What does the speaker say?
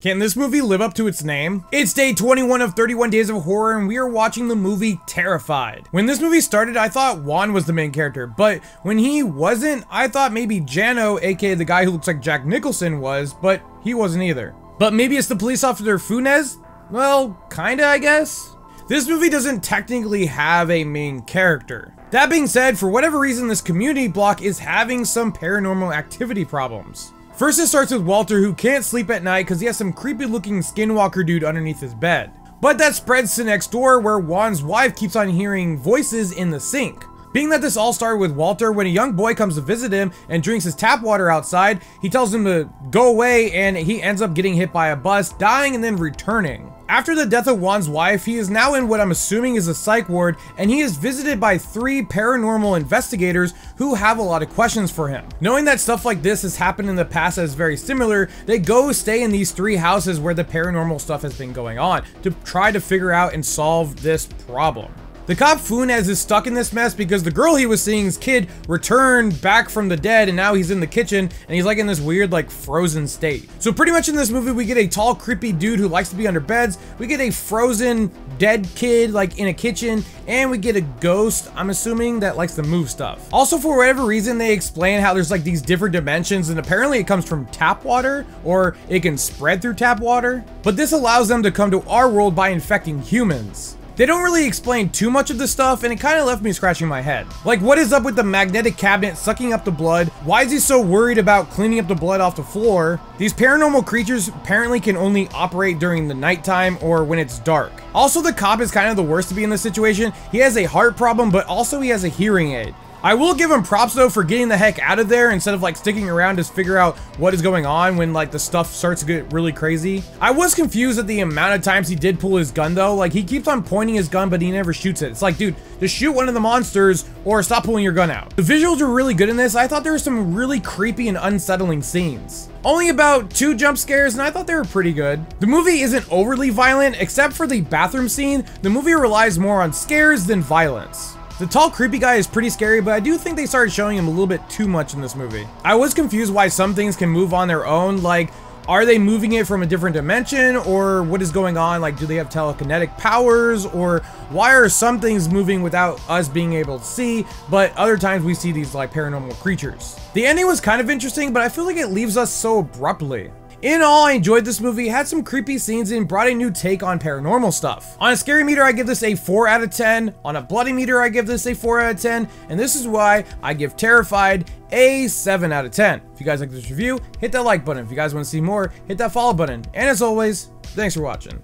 Can this movie live up to its name? It's day 21 of 31 Days of Horror, and we are watching the movie Terrified. When this movie started, I thought Juan was the main character, but when he wasn't, I thought maybe Jano, aka the guy who looks like Jack Nicholson, was, but he wasn't either. But maybe it's the police officer Funes? Well, kinda, I guess. This movie doesn't technically have a main character. That being said, for whatever reason, this community block is having some paranormal activity problems. First, it starts with Walter, who can't sleep at night because he has some creepy looking skinwalker dude underneath his bed. But that spreads to next door, where Juan's wife keeps on hearing voices in the sink. Being that this all started with Walter, when a young boy comes to visit him and drinks his tap water outside, he tells him to go away, and he ends up getting hit by a bus, dying and then returning. After the death of Juan's wife, he is now in what I'm assuming is a psych ward, and he is visited by 3 paranormal investigators who have a lot of questions for him. Knowing that stuff like this has happened in the past that is very similar, they go stay in these 3 houses where the paranormal stuff has been going on to try to figure out and solve this problem. The cop Funes is stuck in this mess because the girl he was seeing's kid returned back from the dead, and now he's in the kitchen and he's like in this weird like frozen state. So pretty much in this movie we get a tall creepy dude who likes to be under beds, we get a frozen dead kid like in a kitchen, and we get a ghost, I'm assuming, that likes to move stuff. Also, for whatever reason, they explain how there's like these different dimensions, and apparently it comes from tap water, or it can spread through tap water, but this allows them to come to our world by infecting humans. They don't really explain too much of this stuff, and it kind of left me scratching my head. Like, what is up with the magnetic cabinet sucking up the blood? Why is he so worried about cleaning up the blood off the floor? These paranormal creatures apparently can only operate during the nighttime or when it's dark. Also, the cop is kind of the worst to be in this situation. He has a heart problem, but also he has a hearing aid. I will give him props though for getting the heck out of there instead of like sticking around to figure out what is going on when like the stuff starts to get really crazy. I was confused at the amount of times he did pull his gun though. Like, he keeps on pointing his gun, but he never shoots it. It's like, dude, just shoot one of the monsters or stop pulling your gun out. The visuals were really good in this. I thought there were some really creepy and unsettling scenes. Only about 2 jump scares, and I thought they were pretty good. The movie isn't overly violent, except for the bathroom scene. The movie relies more on scares than violence. The tall creepy guy is pretty scary, but I do think they started showing him a little bit too much in this movie. I was confused why some things can move on their own, like, are they moving it from a different dimension, or what is going on? Like, do they have telekinetic powers, or why are some things moving without us being able to see, but other times we see these like paranormal creatures? The ending was kind of interesting, but I feel like it leaves us so abruptly. In all, I enjoyed this movie, had some creepy scenes, and brought a new take on paranormal stuff. On a scary meter, I give this a 4 out of 10. On a bloody meter, I give this a 4 out of 10. And this is why I give Terrified a 7 out of 10. If you guys like this review, hit that like button. If you guys want to see more, hit that follow button. And as always, thanks for watching.